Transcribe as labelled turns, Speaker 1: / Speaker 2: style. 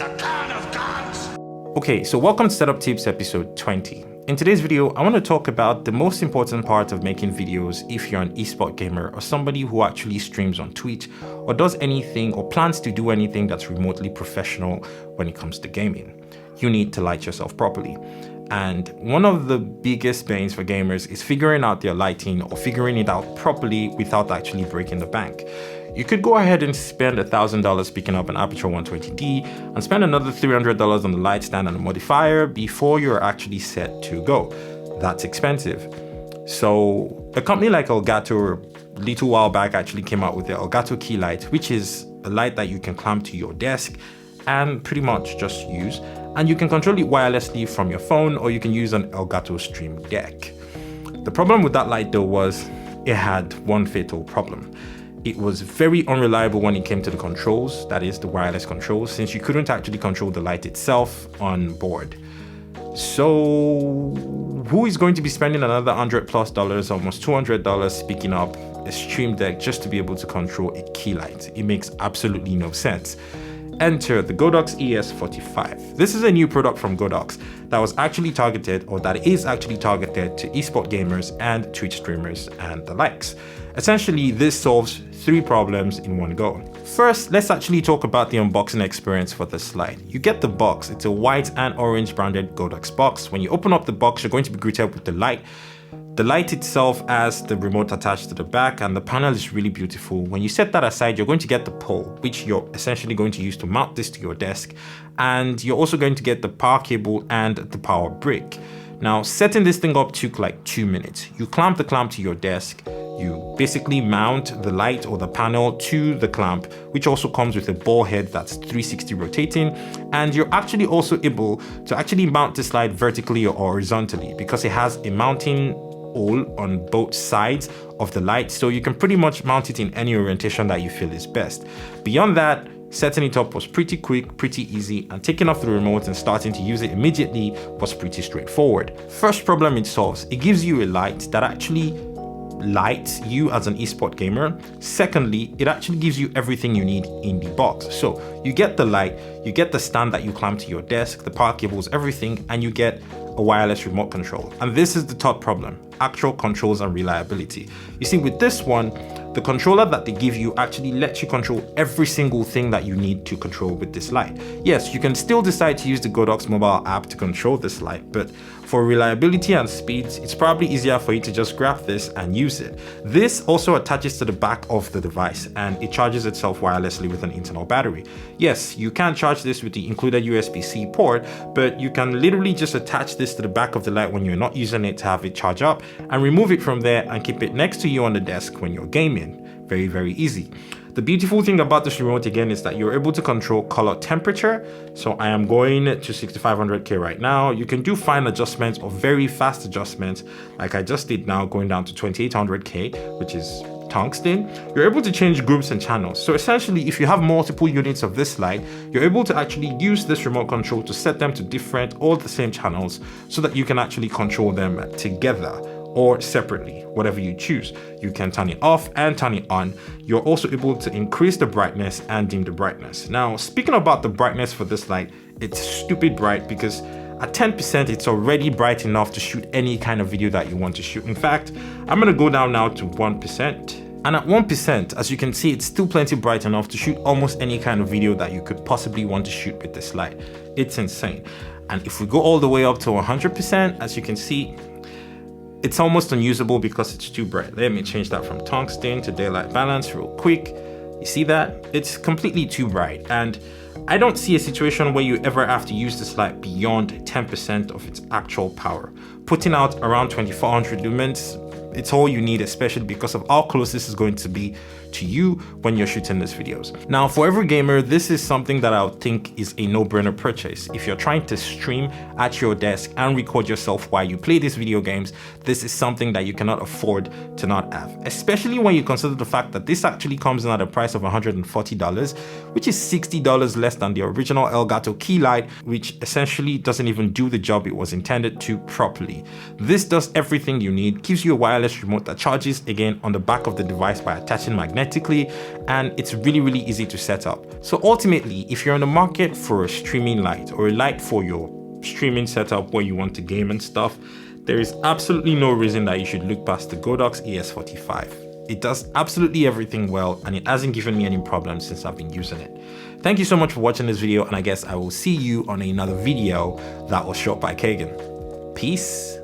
Speaker 1: The God of gods!
Speaker 2: Okay, so welcome to Setup Tips episode 20. In today's video, I want to talk about the most important part of making videos if you're an esport gamer or somebody who actually streams on Twitch or does anything or plans to do anything that's remotely professional when it comes to gaming. You need to light yourself properly. And one of the biggest pains for gamers is figuring out their lighting or figuring it out properly without actually breaking the bank. You could go ahead and spend $1,000 picking up an Aperture 120D and spend another $300 on the light stand and a modifier before you're actually set to go. That's expensive. So a company like Elgato a little while back actually came out with the Elgato keylight, which is a light that you can clamp to your desk and pretty much just use. And you can control it wirelessly from your phone, or you can use an Elgato Stream Deck. The problem with that light though was it had one fatal problem. It was very unreliable when it came to the controls, that is the wireless controls, since you couldn't actually control the light itself on board. So who is going to be spending another $100+, almost $200 picking up a Stream Deck just to be able to control a key light? It makes absolutely no sense. Enter the Godox ES45. This is a new product from Godox that was actually targeted, or that is actually targeted to esport gamers and Twitch streamers and the likes. Essentially, this solves three problems in one go. First, let's actually talk about the unboxing experience for this light. You get the box. It's a white and orange branded Godox box. When you open up the box, you're going to be greeted with the light. The light itself has the remote attached to the back, and the panel is really beautiful. When you set that aside, you're going to get the pole, which you're essentially going to use to mount this to your desk. And you're also going to get the power cable and the power brick. Now, setting this thing up took like 2 minutes. You clamp the clamp to your desk. You basically mount the light or the panel to the clamp, which also comes with a ball head that's 360 rotating. And you're actually also able to actually mount this light vertically or horizontally because it has a mounting hole on both sides of the light, so you can pretty much mount it in any orientation that you feel is best. Beyond that, setting it up was pretty quick, pretty easy, and taking off the remote and starting to use it immediately was pretty straightforward. First problem it solves, it gives you a light that actually lights you as an esport gamer. Secondly, it actually gives you everything you need in the box. So you get the light, you get the stand that you clamp to your desk, the power cables, everything, and you get a wireless remote control. And this is the third problem, actual controls and reliability. You see, with this one, the controller that they give you actually lets you control every single thing that you need to control with this light. Yes, you can still decide to use the Godox mobile app to control this light, but for reliability and speeds, it's probably easier for you to just grab this and use it. This also attaches to the back of the device and it charges itself wirelessly with an internal battery. Yes, you can charge this with the included USB-C port, but you can literally just attach this to the back of the light when you're not using it to have it charge up and remove it from there and keep it next to you on the desk when you're gaming. Very, very easy. The beautiful thing about this remote again is that you're able to control color temperature. So I am going to 6500K right now. You can do fine adjustments or very fast adjustments like I just did now, going down to 2800K, which is tungsten. You're able to change groups and channels. So essentially, if you have multiple units of this light, you're able to actually use this remote control to set them to different or the same channels so that you can actually control them together or separately, whatever you choose. You can turn it off and turn it on. You're also able to increase the brightness and dim the brightness. Now, speaking about the brightness for this light, it's stupid bright because at 10%, it's already bright enough to shoot any kind of video that you want to shoot. In fact, I'm gonna go down now to 1%. And at 1%, as you can see, it's still plenty bright enough to shoot almost any kind of video that you could possibly want to shoot with this light. It's insane. And if we go all the way up to 100%, as you can see, it's almost unusable because it's too bright. Let me change that from tungsten to daylight balance real quick. You see that? It's completely too bright. And I don't see a situation where you ever have to use this light beyond 10% of its actual power. Putting out around 2400 lumens, it's all you need, especially because of how close this is going to be to you when you're shooting these videos. Now, for every gamer, this is something that I would think is a no-brainer purchase. If you're trying to stream at your desk and record yourself while you play these video games, this is something that you cannot afford to not have, especially when you consider the fact that this actually comes in at a price of $140, which is $60 less than the original Elgato key light, which essentially doesn't even do the job it was intended to properly. This does everything you need, gives you a wireless wireless remote that charges again on the back of the device by attaching magnetically, and it's really easy to set up. So ultimately, if you're on the market for a streaming light or a light for your streaming setup where you want to game and stuff, there is absolutely no reason that you should look past the Godox ES45. It does absolutely everything well, and it hasn't given me any problems since I've been using it. Thank you so much for watching this video, and I guess I will see you on another video that was shot by Kagan. Peace.